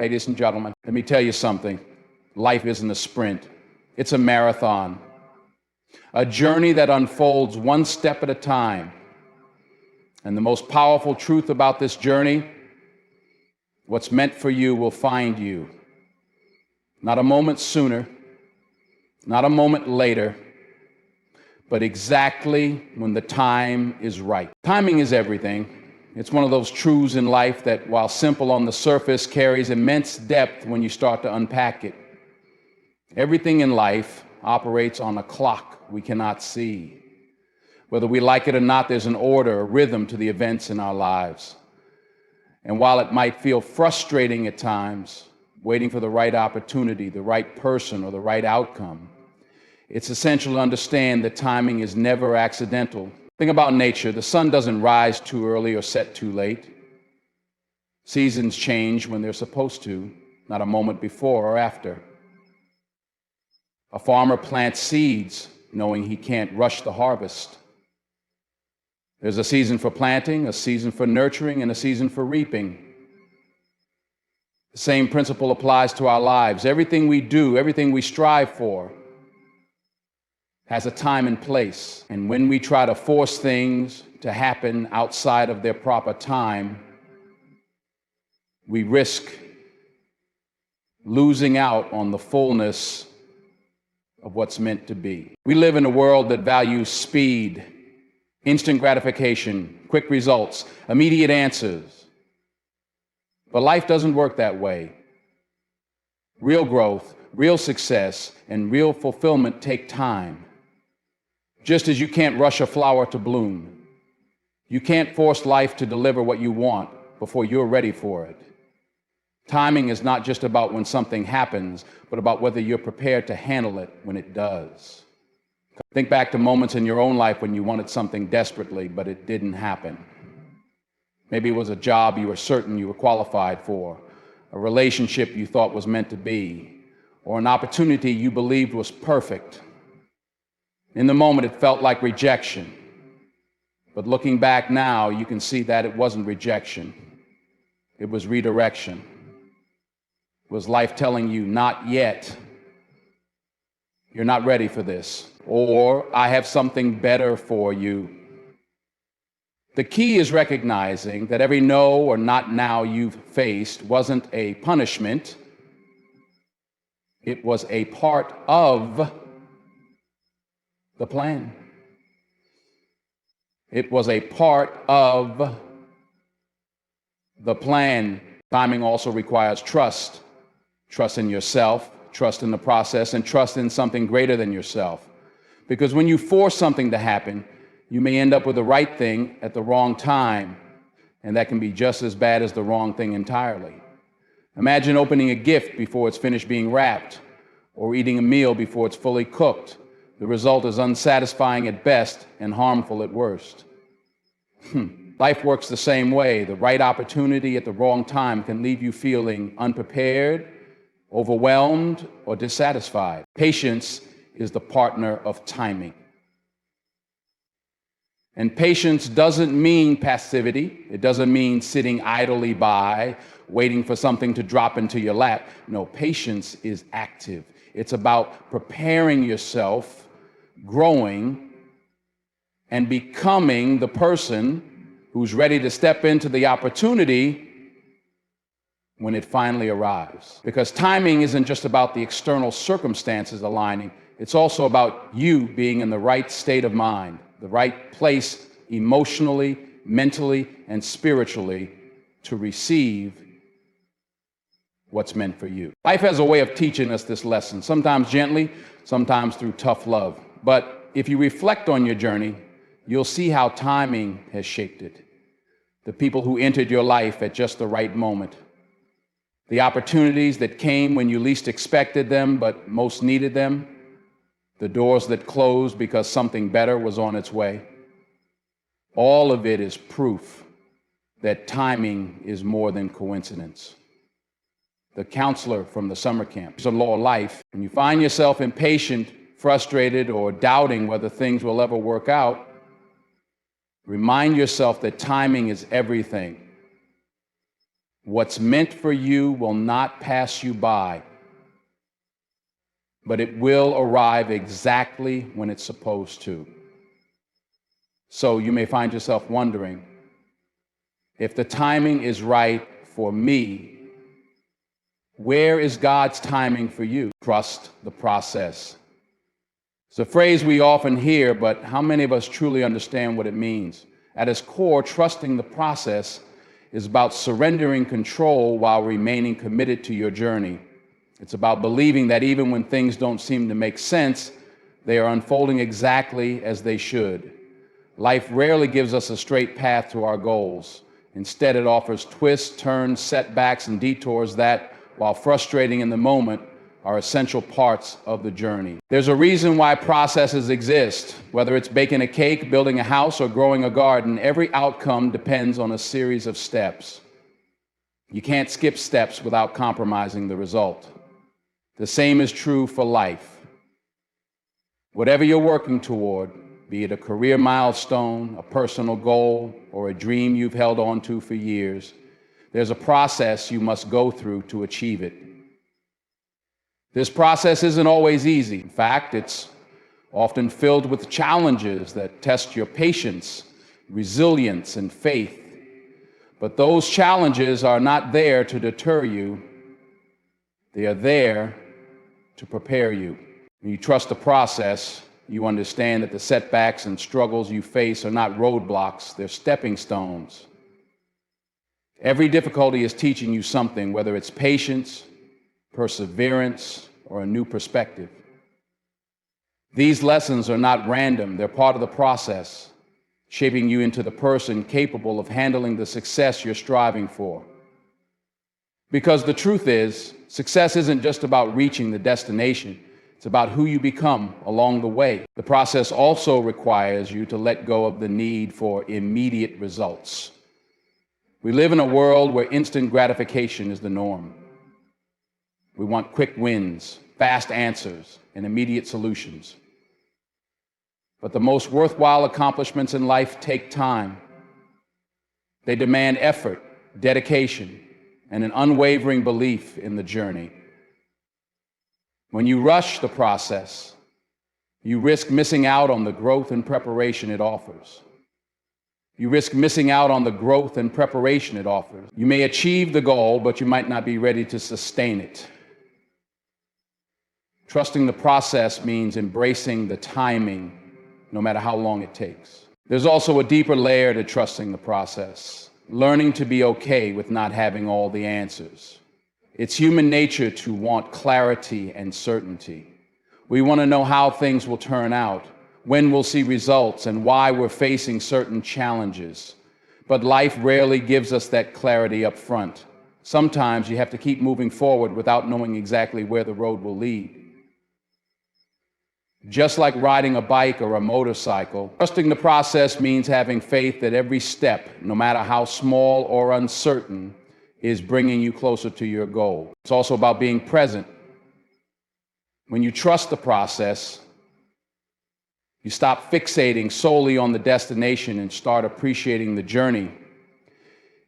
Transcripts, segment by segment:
Ladies and gentlemen, let me tell you something. Life isn't a sprint. It's a marathon. A journey that unfolds one step at a time. And the most powerful truth about this journey, what's meant for you will find you. Not a moment sooner, not a moment later, but exactly when the time is right. Timing is everything. It's one of those truths in life that, while simple on the surface, carries immense depth when you start to unpack it. Everything in life operates on a clock we cannot see. Whether we like it or not, there's an order, a rhythm to the events in our lives. And while it might feel frustrating at times, waiting for the right opportunity, the right person, or the right outcome, it's essential to understand that timing is never accidental. Think about nature. The sun doesn't rise too early or set too late. Seasons change when they're supposed to, not a moment before or after. A farmer plants seeds knowing he can't rush the harvest. There's a season for planting, a season for nurturing, and a season for reaping. The same principle applies to our lives. Everything we do, everything we strive for, has a time and place. And when we try to force things to happen outside of their proper time, we risk losing out on the fullness of what's meant to be. We live in a world that values speed, instant gratification, quick results, immediate answers. But life doesn't work that way. Real growth, real success, and real fulfillment take time. Just as you can't rush a flower to bloom, you can't force life to deliver what you want before you're ready for it. Timing is not just about when something happens, but about whether you're prepared to handle it when it does. Think back to moments in your own life when you wanted something desperately, but it didn't happen. Maybe it was a job you were certain you were qualified for, a relationship you thought was meant to be, or an opportunity you believed was perfect. In the moment, it felt like rejection. But looking back now, you can see that it wasn't rejection. It was redirection. It was life telling you, not yet. You're not ready for this. Or, I have something better for you. The key is recognizing that every no or not now you've faced wasn't a punishment. It was a part of the plan. It was a part of the plan. Timing also requires trust. Trust in yourself, trust in the process, and trust in something greater than yourself. Because when you force something to happen, you may end up with the right thing at the wrong time, and that can be just as bad as the wrong thing entirely. Imagine opening a gift before it's finished being wrapped, or eating a meal before it's fully cooked. The result is unsatisfying at best and harmful at worst. Life works the same way. The right opportunity at the wrong time can leave you feeling unprepared, overwhelmed, or dissatisfied. Patience is the partner of timing. And patience doesn't mean passivity. It doesn't mean sitting idly by, waiting for something to drop into your lap. No, patience is active. It's about preparing yourself, growing, and becoming the person who's ready to step into the opportunity when it finally arrives. Because timing isn't just about the external circumstances aligning, it's also about you being in the right state of mind, the right place emotionally, mentally, and spiritually to receive what's meant for you. Life has a way of teaching us this lesson, sometimes gently, sometimes through tough love. But if you reflect on your journey, you'll see how timing has shaped it. The people who entered your life at just the right moment. The opportunities that came when you least expected them but most needed them. The doors that closed because something better was on its way. All of it is proof that timing is more than coincidence. The counselor from the summer camp. It's a law of life. When you find yourself impatient, frustrated, or doubting whether things will ever work out, remind yourself that timing is everything. What's meant for you will not pass you by, but it will arrive exactly when it's supposed to. So you may find yourself wondering, if the timing is right for me, where is God's timing for you? Trust the process. It's a phrase we often hear, but how many of us truly understand what it means? At its core, trusting the process is about surrendering control while remaining committed to your journey. It's about believing that even when things don't seem to make sense, they are unfolding exactly as they should. Life rarely gives us a straight path to our goals. Instead, it offers twists, turns, setbacks, and detours that, while frustrating in the moment, are essential parts of the journey. There's a reason why processes exist. Whether it's baking a cake, building a house, or growing a garden, every outcome depends on a series of steps. You can't skip steps without compromising the result. The same is true for life. Whatever you're working toward, be it a career milestone, a personal goal, or a dream you've held on to for years, there's a process you must go through to achieve it. This process isn't always easy. In fact, it's often filled with challenges that test your patience, resilience, and faith. But those challenges are not there to deter you. They are there to prepare you. When you trust the process, you understand that the setbacks and struggles you face are not roadblocks, they're stepping stones. Every difficulty is teaching you something, whether it's patience, perseverance, or a new perspective. These lessons are not random, they're part of the process, shaping you into the person capable of handling the success you're striving for. Because the truth is, success isn't just about reaching the destination, it's about who you become along the way. The process also requires you to let go of the need for immediate results. We live in a world where instant gratification is the norm. We want quick wins, fast answers, and immediate solutions. But the most worthwhile accomplishments in life take time. They demand effort, dedication, and an unwavering belief in the journey. When you rush the process, you risk missing out on the growth and preparation it offers. You risk missing out on the growth and preparation it offers. You may achieve the goal, but you might not be ready to sustain it. Trusting the process means embracing the timing, no matter how long it takes. There's also a deeper layer to trusting the process, learning to be okay with not having all the answers. It's human nature to want clarity and certainty. We want to know how things will turn out, when we'll see results, and why we're facing certain challenges. But life rarely gives us that clarity up front. Sometimes you have to keep moving forward without knowing exactly where the road will lead. Just like riding a bike or a motorcycle, trusting the process means having faith that every step, no matter how small or uncertain, is bringing you closer to your goal. It's also about being present. When you trust the process, you stop fixating solely on the destination and start appreciating the journey.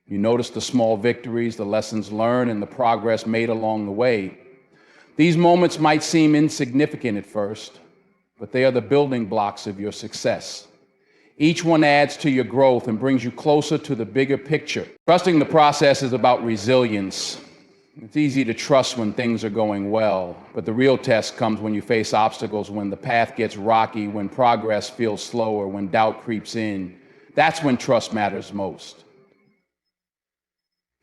You notice the small victories, the lessons learned, and the progress made along the way. These moments might seem insignificant at first, but they are the building blocks of your success. Each one adds to your growth and brings you closer to the bigger picture. Trusting the process is about resilience. It's easy to trust when things are going well, but the real test comes when you face obstacles, when the path gets rocky, when progress feels slower, when doubt creeps in. That's when trust matters most.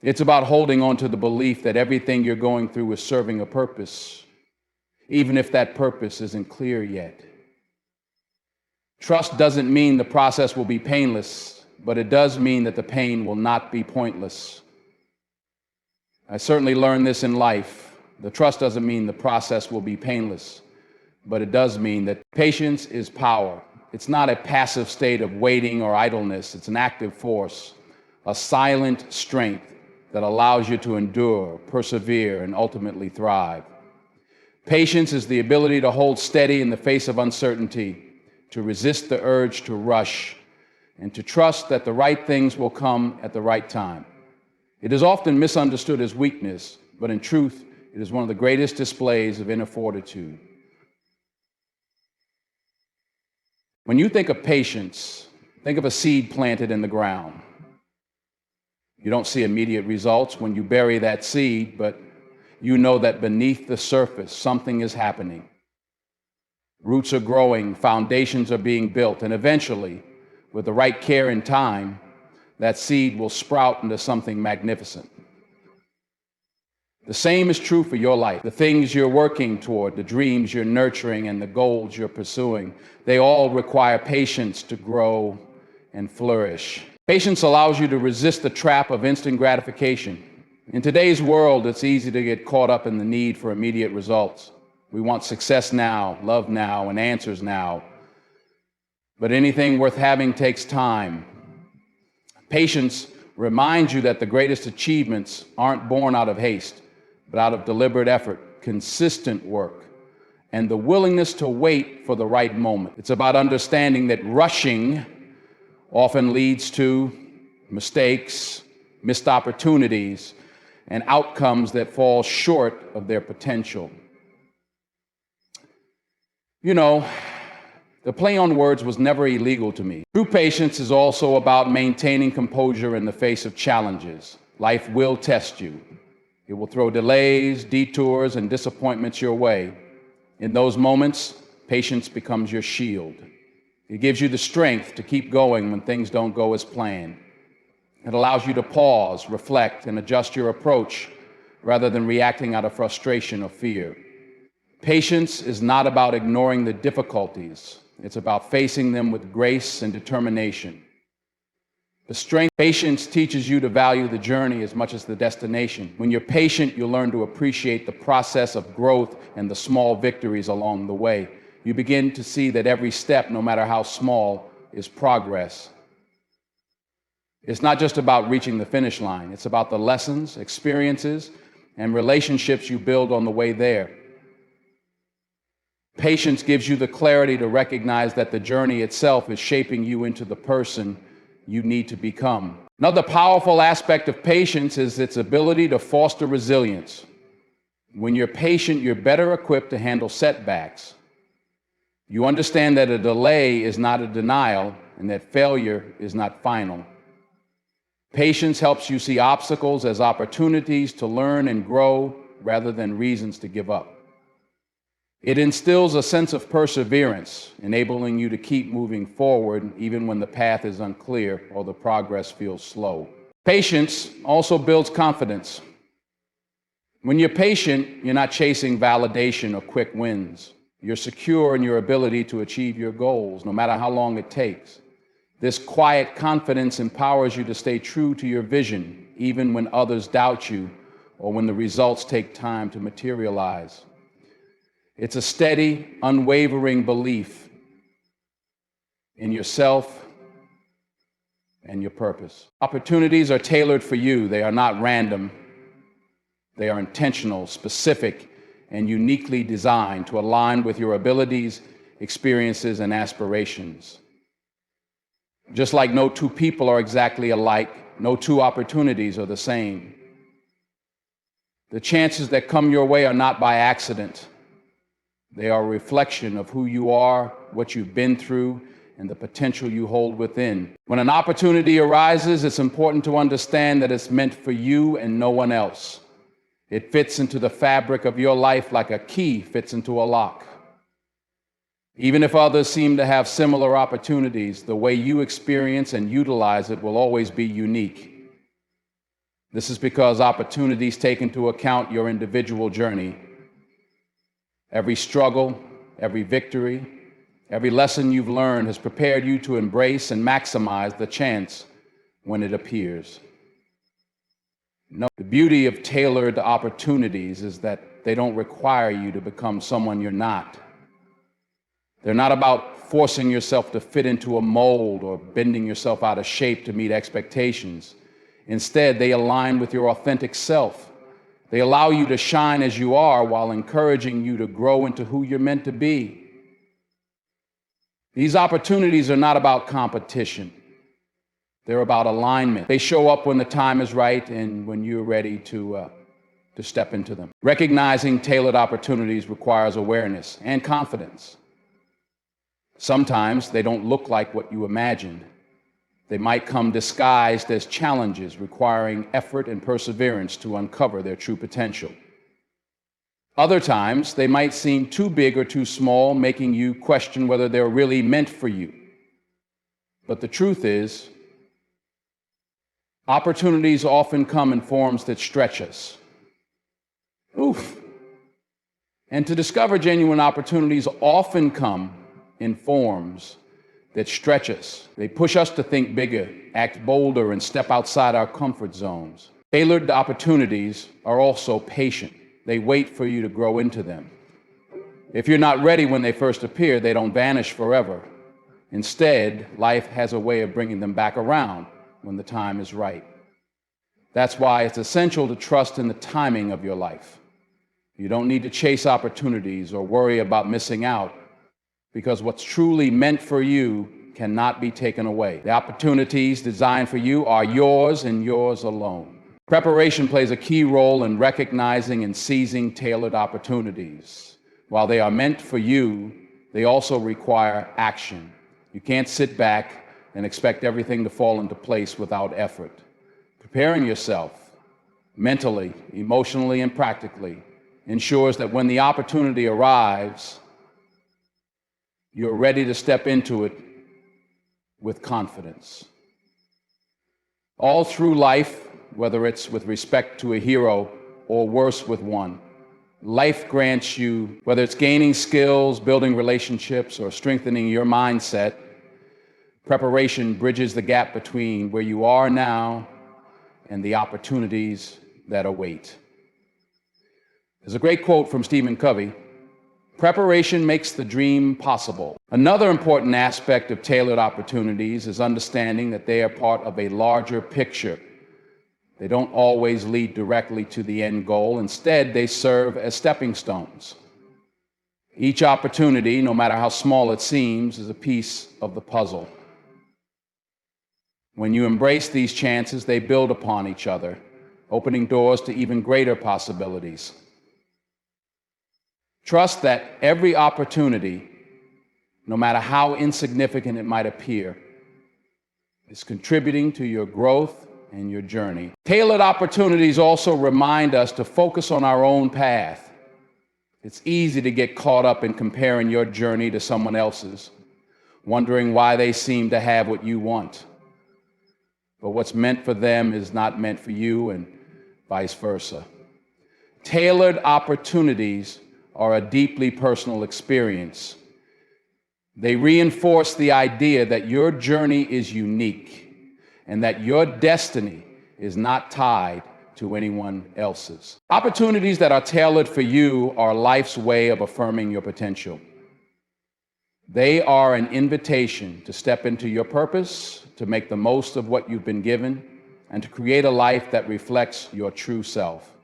It's about holding on to the belief that everything you're going through is serving a purpose, even if that purpose isn't clear yet. Trust doesn't mean the process will be painless, but it does mean that the pain will not be pointless. I certainly learned this in life. The trust doesn't mean the process will be painless, but it does mean that patience is power. It's not a passive state of waiting or idleness. It's an active force, a silent strength that allows you to endure, persevere, and ultimately thrive. Patience is the ability to hold steady in the face of uncertainty, to resist the urge to rush, and to trust that the right things will come at the right time. It is often misunderstood as weakness, but in truth, it is one of the greatest displays of inner fortitude. When you think of patience, think of a seed planted in the ground. You don't see immediate results when you bury that seed, but you know that beneath the surface, something is happening. Roots are growing, foundations are being built, and eventually, with the right care and time, that seed will sprout into something magnificent. The same is true for your life. The things you're working toward, the dreams you're nurturing, and the goals you're pursuing, they all require patience to grow and flourish. Patience allows you to resist the trap of instant gratification. In today's world, it's easy to get caught up in the need for immediate results. We want success now, love now, and answers now. But anything worth having takes time. Patience reminds you that the greatest achievements aren't born out of haste, but out of deliberate effort, consistent work, and the willingness to wait for the right moment. It's about understanding that rushing often leads to mistakes, missed opportunities, and outcomes that fall short of their potential. You know, the play on words was never illegal to me. True patience is also about maintaining composure in the face of challenges. Life will test you. It will throw delays, detours, and disappointments your way. In those moments, patience becomes your shield. It gives you the strength to keep going when things don't go as planned. It allows you to pause, reflect, and adjust your approach rather than reacting out of frustration or fear. Patience is not about ignoring the difficulties. It's about facing them with grace and determination. Patience teaches you to value the journey as much as the destination. When you're patient, you learn to appreciate the process of growth and the small victories along the way. You begin to see that every step, no matter how small, is progress. It's not just about reaching the finish line. It's about the lessons, experiences, and relationships you build on the way there. Patience gives you the clarity to recognize that the journey itself is shaping you into the person you need to become. Another powerful aspect of patience is its ability to foster resilience. When you're patient, you're better equipped to handle setbacks. You understand that a delay is not a denial and that failure is not final. Patience helps you see obstacles as opportunities to learn and grow rather than reasons to give up. It instills a sense of perseverance, enabling you to keep moving forward even when the path is unclear or the progress feels slow. Patience also builds confidence. When you're patient, you're not chasing validation or quick wins. You're secure in your ability to achieve your goals, no matter how long it takes. This quiet confidence empowers you to stay true to your vision, even when others doubt you or when the results take time to materialize. It's a steady, unwavering belief in yourself and your purpose. Opportunities are tailored for you. They are not random. They are intentional, specific, and uniquely designed to align with your abilities, experiences, and aspirations. Just like no two people are exactly alike, no two opportunities are the same. The chances that come your way are not by accident. They are a reflection of who you are, what you've been through, and the potential you hold within. When an opportunity arises, it's important to understand that it's meant for you and no one else. It fits into the fabric of your life like a key fits into a lock. Even if others seem to have similar opportunities, the way you experience and utilize it will always be unique. This is because opportunities take into account your individual journey. Every struggle, every victory, every lesson you've learned has prepared you to embrace and maximize the chance when it appears. The beauty of tailored opportunities is that they don't require you to become someone you're not. They're not about forcing yourself to fit into a mold or bending yourself out of shape to meet expectations. Instead, they align with your authentic self. They allow you to shine as you are while encouraging you to grow into who you're meant to be. These opportunities are not about competition. They're about alignment. They show up when the time is right and when you're ready to step into them. Recognizing tailored opportunities requires awareness and confidence. Sometimes they don't look like what you imagined. They might come disguised as challenges requiring effort and perseverance to uncover their true potential. Other times, they might seem too big or too small, making you question whether they're really meant for you. But the truth is, opportunities often come in forms that stretch us. Oof. And to discover genuine opportunities often come in forms that stretch us. They push us to think bigger, act bolder, and step outside our comfort zones. Tailored opportunities are also patient. They wait for you to grow into them. If you're not ready when they first appear, they don't vanish forever. Instead, life has a way of bringing them back around when the time is right. That's why it's essential to trust in the timing of your life. You don't need to chase opportunities or worry about missing out, because what's truly meant for you cannot be taken away. The opportunities designed for you are yours and yours alone. Preparation plays a key role in recognizing and seizing tailored opportunities. While they are meant for you, they also require action. You can't sit back and expect everything to fall into place without effort. Preparing yourself mentally, emotionally, and practically ensures that when the opportunity arrives, you're ready to step into it with confidence. All through life, whether it's with respect to a hero or worse with one, life grants you, whether it's gaining skills, building relationships, or strengthening your mindset, preparation bridges the gap between where you are now and the opportunities that await. There's a great quote from Stephen Covey: "Preparation makes the dream possible." Another important aspect of tailored opportunities is understanding that they are part of a larger picture. They don't always lead directly to the end goal. Instead, they serve as stepping stones. Each opportunity, no matter how small it seems, is a piece of the puzzle. When you embrace these chances, they build upon each other, opening doors to even greater possibilities. Trust that every opportunity, no matter how insignificant it might appear, is contributing to your growth and your journey. Tailored opportunities also remind us to focus on our own path. It's easy to get caught up in comparing your journey to someone else's, wondering why they seem to have what you want. But what's meant for them is not meant for you, and vice versa. Tailored opportunities are a deeply personal experience. They reinforce the idea that your journey is unique and that your destiny is not tied to anyone else's. Opportunities that are tailored for you are life's way of affirming your potential. They are an invitation to step into your purpose, to make the most of what you've been given, and to create a life that reflects your true self.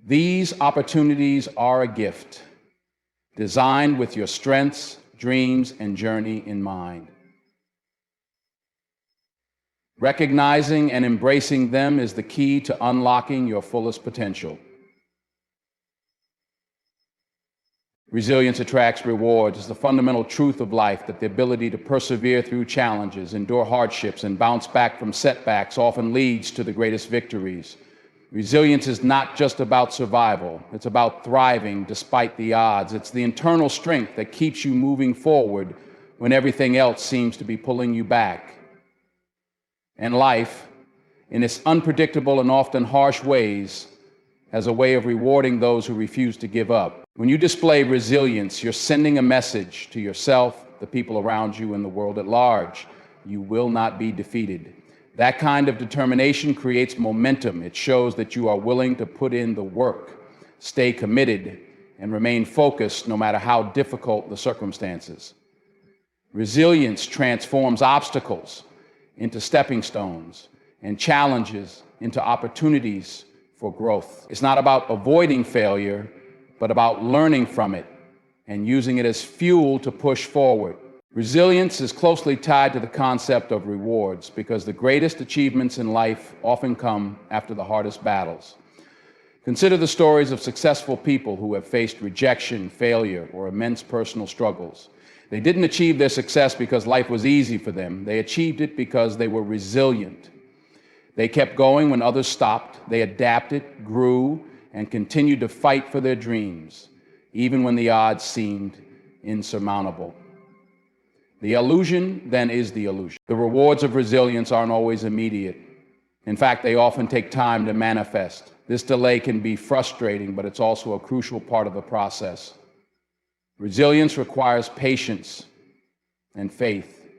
These opportunities are a gift, designed with your strengths, dreams, and journey in mind. Recognizing and embracing them is the key to unlocking your fullest potential. Resilience attracts rewards. It's the fundamental truth of life that the ability to persevere through challenges, endure hardships, and bounce back from setbacks often leads to the greatest victories. Resilience is not just about survival. It's about thriving despite the odds. It's the internal strength that keeps you moving forward when everything else seems to be pulling you back. And life, in its unpredictable and often harsh ways, has a way of rewarding those who refuse to give up. When you display resilience, you're sending a message to yourself, the people around you, and the world at large. You will not be defeated. That kind of determination creates momentum. It shows that you are willing to put in the work, stay committed, and remain focused no matter how difficult the circumstances. Resilience transforms obstacles into stepping stones and challenges into opportunities for growth. It's not about avoiding failure, but about learning from it and using it as fuel to push forward. Resilience is closely tied to the concept of rewards because the greatest achievements in life often come after the hardest battles. Consider the stories of successful people who have faced rejection, failure, or immense personal struggles. They didn't achieve their success because life was easy for them. They achieved it because they were resilient. They kept going when others stopped. They adapted, grew, and continued to fight for their dreams, even when the odds seemed insurmountable. The illusion then is the illusion. The rewards of resilience aren't always immediate. In fact, they often take time to manifest. This delay can be frustrating, but it's also a crucial part of the process. Resilience requires patience and faith.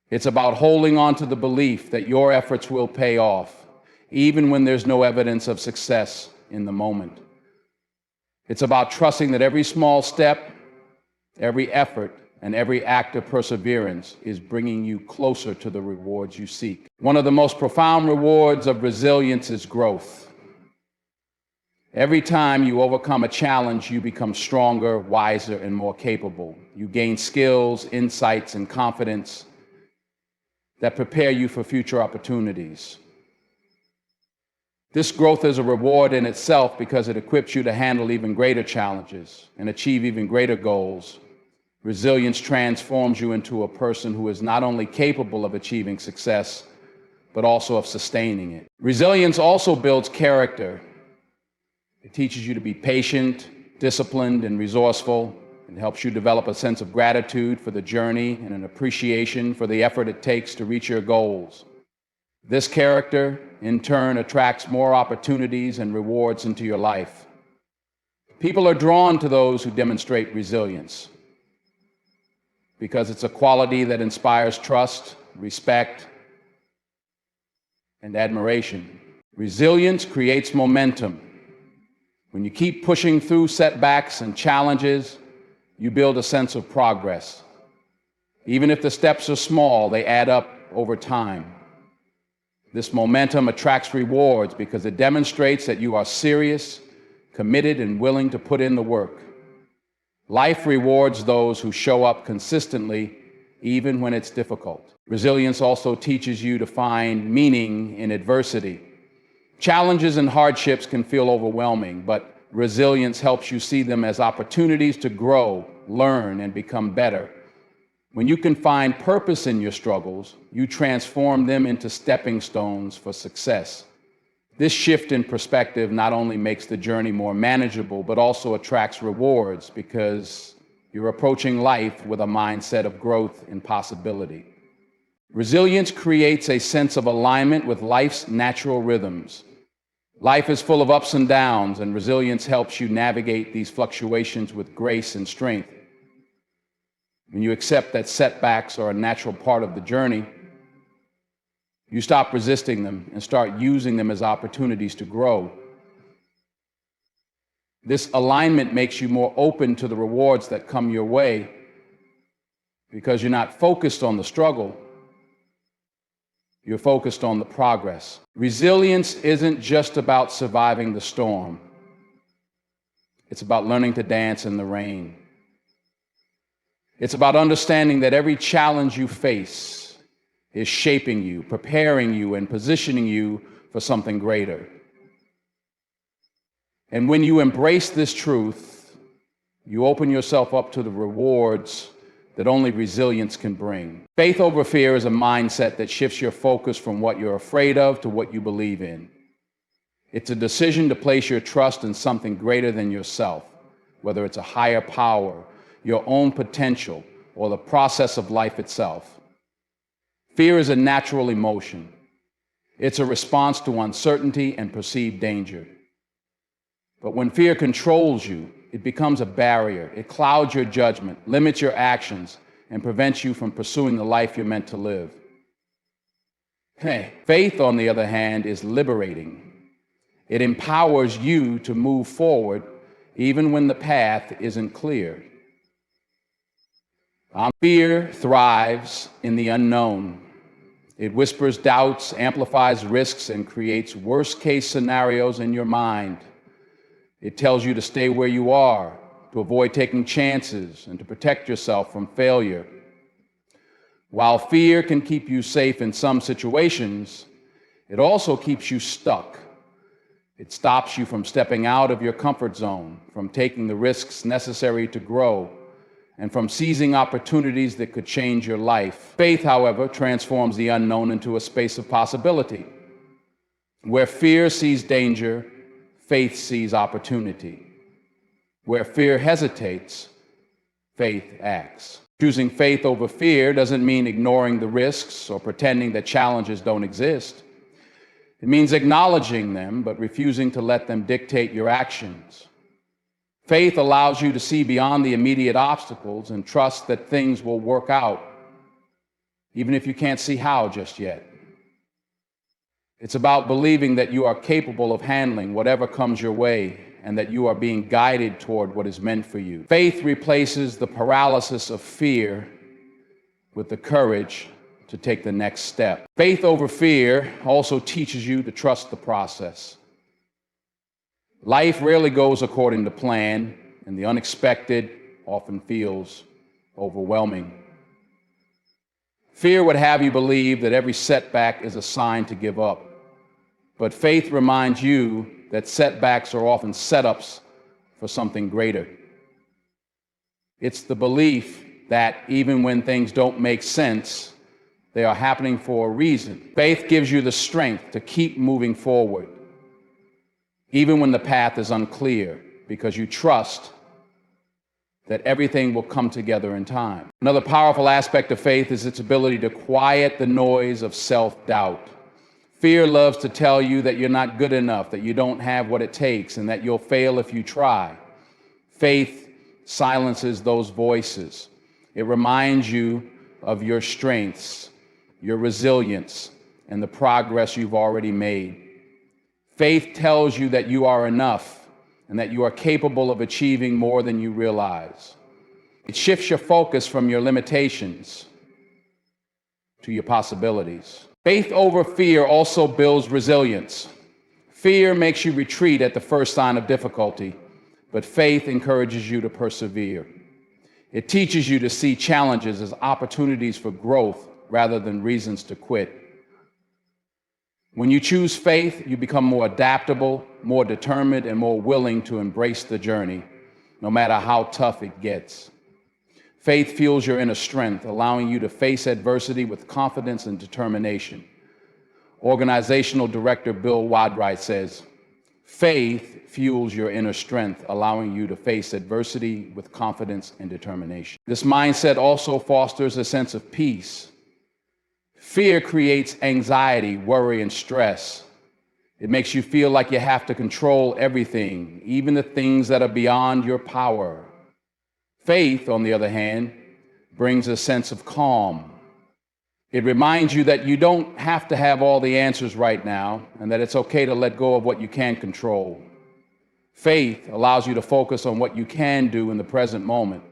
It's about holding on to the belief that your efforts will pay off, even when there's no evidence of success in the moment. It's about trusting that every small step, every effort, and every act of perseverance is bringing you closer to the rewards you seek. One of the most profound rewards of resilience is growth. Every time you overcome a challenge, you become stronger, wiser, and more capable. You gain skills, insights, and confidence that prepare you for future opportunities. This growth is a reward in itself because it equips you to handle even greater challenges and achieve even greater goals. Resilience transforms you into a person who is not only capable of achieving success, but also of sustaining it. Resilience also builds character. It teaches you to be patient, disciplined, and resourceful. It helps you develop a sense of gratitude for the journey and an appreciation for the effort it takes to reach your goals. This character, in turn, attracts more opportunities and rewards into your life. People are drawn to those who demonstrate resilience because it's a quality that inspires trust, respect, and admiration. Resilience creates momentum. When you keep pushing through setbacks and challenges, you build a sense of progress. Even if the steps are small, they add up over time. This momentum attracts rewards because it demonstrates that you are serious, committed, and willing to put in the work. Life rewards those who show up consistently, even when it's difficult. Resilience also teaches you to find meaning in adversity. Challenges and hardships can feel overwhelming, but resilience helps you see them as opportunities to grow, learn, and become better. When you can find purpose in your struggles, you transform them into stepping stones for success. This shift in perspective not only makes the journey more manageable, but also attracts rewards because you're approaching life with a mindset of growth and possibility. Resilience creates a sense of alignment with life's natural rhythms. Life is full of ups and downs, and resilience helps you navigate these fluctuations with grace and strength. When you accept that setbacks are a natural part of the journey, you stop resisting them and start using them as opportunities to grow. This alignment makes you more open to the rewards that come your way because you're not focused on the struggle, you're focused on the progress. Resilience isn't just about surviving the storm. It's about learning to dance in the rain. It's about understanding that every challenge you face is shaping you, preparing you, and positioning you for something greater. And when you embrace this truth, you open yourself up to the rewards that only resilience can bring. Faith over fear is a mindset that shifts your focus from what you're afraid of to what you believe in. It's a decision to place your trust in something greater than yourself, whether it's a higher power, your own potential, or the process of life itself. Fear is a natural emotion. It's a response to uncertainty and perceived danger. But when fear controls you, it becomes a barrier. It clouds your judgment, limits your actions, and prevents you from pursuing the life you're meant to live. Faith, on the other hand, is liberating. It empowers you to move forward even when the path isn't clear. Fear thrives in the unknown. It whispers doubts, amplifies risks, and creates worst-case scenarios in your mind. It tells you to stay where you are, to avoid taking chances, and to protect yourself from failure. While fear can keep you safe in some situations, it also keeps you stuck. It stops you from stepping out of your comfort zone, from taking the risks necessary to grow, and from seizing opportunities that could change your life. Faith, however, transforms the unknown into a space of possibility. Where fear sees danger, faith sees opportunity. Where fear hesitates, faith acts. Choosing faith over fear doesn't mean ignoring the risks or pretending that challenges don't exist. It means acknowledging them, but refusing to let them dictate your actions. Faith allows you to see beyond the immediate obstacles and trust that things will work out, even if you can't see how just yet. It's about believing that you are capable of handling whatever comes your way and that you are being guided toward what is meant for you. Faith replaces the paralysis of fear with the courage to take the next step. Faith over fear also teaches you to trust the process. Life rarely goes according to plan, and the unexpected often feels overwhelming. Fear would have you believe that every setback is a sign to give up. But faith reminds you that setbacks are often setups for something greater. It's the belief that even when things don't make sense, they are happening for a reason. Faith gives you the strength to keep moving forward, even when the path is unclear, because you trust that everything will come together in time. Another powerful aspect of faith is its ability to quiet the noise of self-doubt. Fear loves to tell you that you're not good enough, that you don't have what it takes, and that you'll fail if you try. Faith silences those voices. It reminds you of your strengths, your resilience, and the progress you've already made. Faith tells you that you are enough and that you are capable of achieving more than you realize. It shifts your focus from your limitations to your possibilities. Faith over fear also builds resilience. Fear makes you retreat at the first sign of difficulty, but faith encourages you to persevere. It teaches you to see challenges as opportunities for growth rather than reasons to quit. When you choose faith, you become more adaptable, more determined, and more willing to embrace the journey, no matter how tough it gets. Faith fuels your inner strength, allowing you to face adversity with confidence and determination. Organizational director Bill Wadright says, "Faith fuels your inner strength, allowing you to face adversity with confidence and determination." This mindset also fosters a sense of peace. Fear creates anxiety, worry, and stress. It makes you feel like you have to control everything, even the things that are beyond your power. Faith, on the other hand, brings a sense of calm. It reminds you that you don't have to have all the answers right now, and that it's okay to let go of what you can't control. Faith allows you to focus on what you can do in the present moment,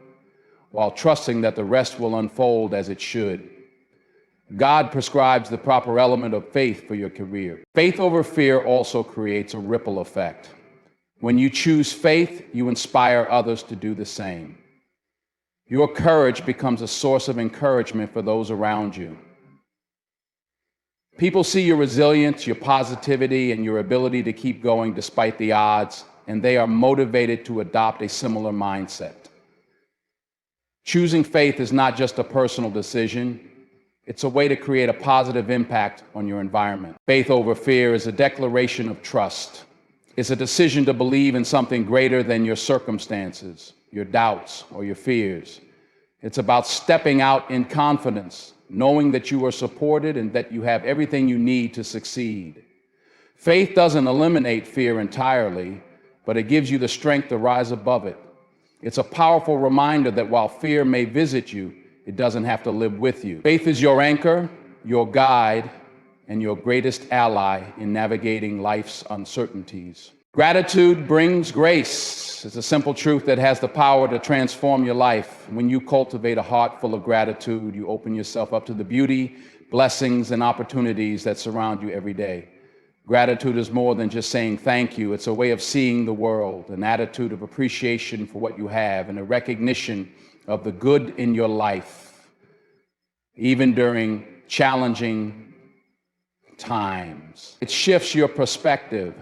while trusting that the rest will unfold as it should. God prescribes the proper element of faith for your career. Faith over fear also creates a ripple effect. When you choose faith, you inspire others to do the same. Your courage becomes a source of encouragement for those around you. People see your resilience, your positivity, and your ability to keep going despite the odds, and they are motivated to adopt a similar mindset. Choosing faith is not just a personal decision. It's a way to create a positive impact on your environment. Faith over fear is a declaration of trust. It's a decision to believe in something greater than your circumstances, your doubts, or your fears. It's about stepping out in confidence, knowing that you are supported and that you have everything you need to succeed. Faith doesn't eliminate fear entirely, but it gives you the strength to rise above it. It's a powerful reminder that while fear may visit you, it doesn't have to live with you. Faith is your anchor, your guide, and your greatest ally in navigating life's uncertainties. Gratitude brings grace. It's a simple truth that has the power to transform your life. When you cultivate a heart full of gratitude, you open yourself up to the beauty, blessings, and opportunities that surround you every day. Gratitude is more than just saying thank you. It's a way of seeing the world, an attitude of appreciation for what you have, and a recognition of the good in your life. even during challenging times. It shifts your perspective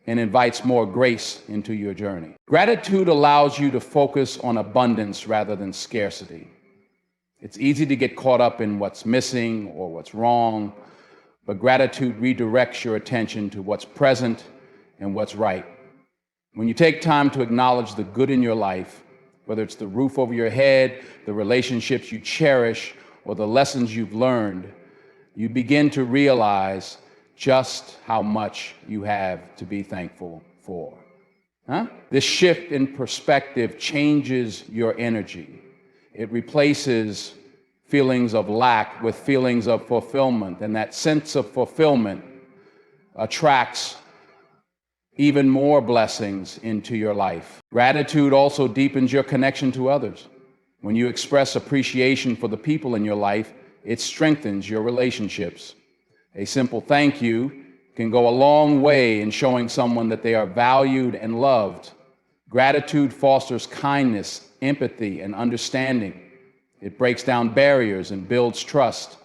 and invites more grace into your journey. Gratitude allows you to focus on abundance rather than scarcity. It's easy to get caught up in what's missing or what's wrong, but gratitude redirects your attention to what's present and what's right. When you take time to acknowledge the good in your life, whether it's the roof over your head, the relationships you cherish, or the lessons you've learned, you begin to realize just how much you have to be thankful for. This shift in perspective changes your energy. It replaces feelings of lack with feelings of fulfillment, and that sense of fulfillment attracts even more blessings into your life. Gratitude also deepens your connection to others. When you express appreciation for the people in your life, it strengthens your relationships. A simple thank you can go a long way in showing someone that they are valued and loved. Gratitude fosters kindness, empathy, and understanding. It breaks down barriers and builds trust.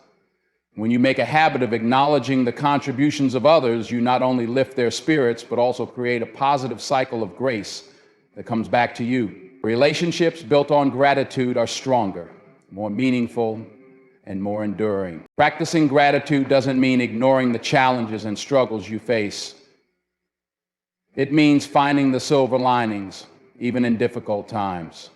When you make a habit of acknowledging the contributions of others, you not only lift their spirits, but also create a positive cycle of grace that comes back to you. Relationships built on gratitude are stronger, more meaningful, and more enduring. Practicing gratitude doesn't mean ignoring the challenges and struggles you face. It means finding the silver linings, even in difficult times.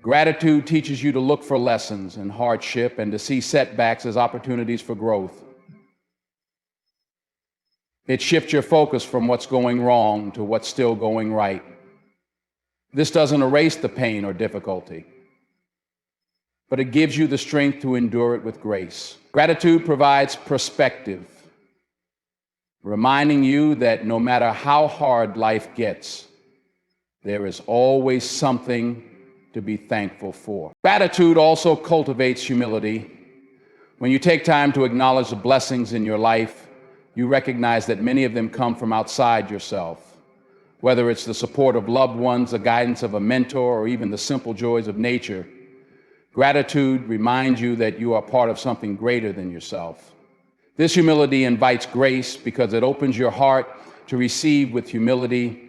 Gratitude teaches you to look for lessons in hardship and to see setbacks as opportunities for growth. It shifts your focus from what's going wrong to what's still going right. This doesn't erase the pain or difficulty, but it gives you the strength to endure it with grace. Gratitude provides perspective, reminding you that no matter how hard life gets, there is always something to be thankful for. Gratitude also cultivates humility. When you take time to acknowledge the blessings in your life, you recognize that many of them come from outside yourself. Whether it's the support of loved ones, the guidance of a mentor, or even the simple joys of nature, gratitude reminds you that you are part of something greater than yourself. This humility invites grace because it opens your heart to receive with humility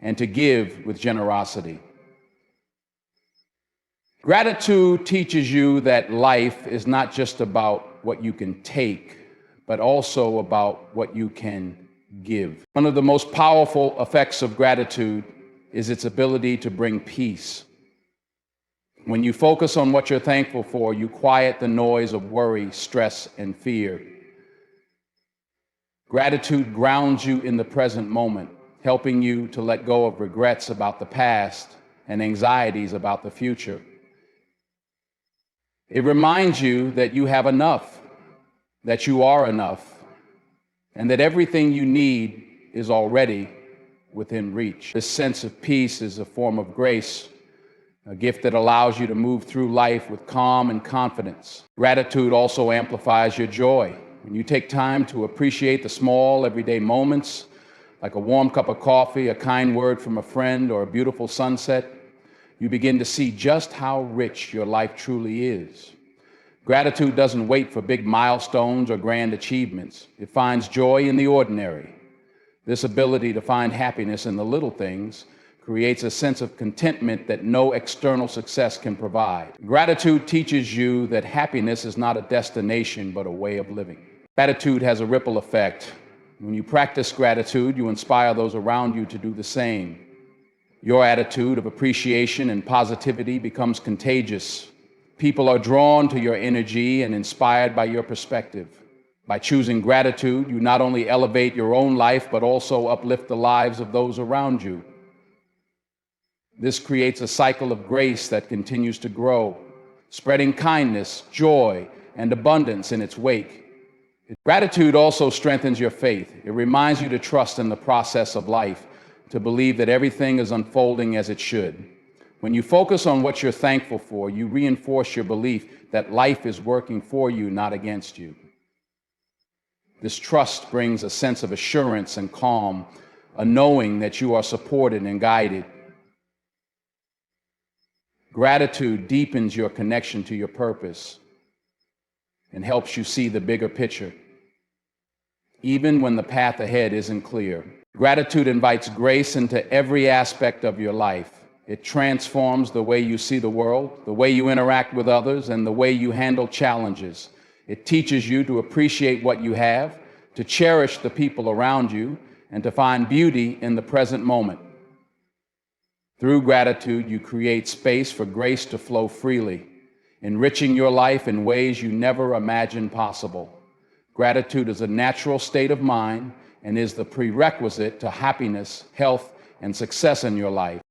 and to give with generosity. Gratitude teaches you that life is not just about what you can take, but also about what you can give. One of the most powerful effects of gratitude is its ability to bring peace. When you focus on what you're thankful for, you quiet the noise of worry, stress, and fear. Gratitude grounds you in the present moment, helping you to let go of regrets about the past and anxieties about the future. It reminds you that you have enough, that you are enough, and that everything you need is already within reach. This sense of peace is a form of grace, a gift that allows you to move through life with calm and confidence. Gratitude also amplifies your joy. When you take time to appreciate the small, everyday moments, like a warm cup of coffee, a kind word from a friend, or a beautiful sunset, you begin to see just how rich your life truly is. Gratitude doesn't wait for big milestones or grand achievements. It finds joy in the ordinary. This ability to find happiness in the little things creates a sense of contentment that no external success can provide. Gratitude teaches you that happiness is not a destination, but a way of living. Gratitude has a ripple effect. When you practice gratitude, you inspire those around you to do the same. Your attitude of appreciation and positivity becomes contagious. People are drawn to your energy and inspired by your perspective. By choosing gratitude, you not only elevate your own life, but also uplift the lives of those around you. This creates a cycle of grace that continues to grow, spreading kindness, joy, and abundance in its wake. Gratitude also strengthens your faith. It reminds you to trust in the process of life, to believe that everything is unfolding as it should. When you focus on what you're thankful for, you reinforce your belief that life is working for you, not against you. This trust brings a sense of assurance and calm, a knowing that you are supported and guided. Gratitude deepens your connection to your purpose. and helps you see the bigger picture, even when the path ahead isn't clear. Gratitude invites grace into every aspect of your life. It transforms the way you see the world, the way you interact with others, and the way you handle challenges. It teaches you to appreciate what you have, to cherish the people around you, and to find beauty in the present moment. Through gratitude, you create space for grace to flow freely, enriching your life in ways you never imagined possible. Gratitude is a natural state of mind and is the prerequisite to happiness, health, and success in your life.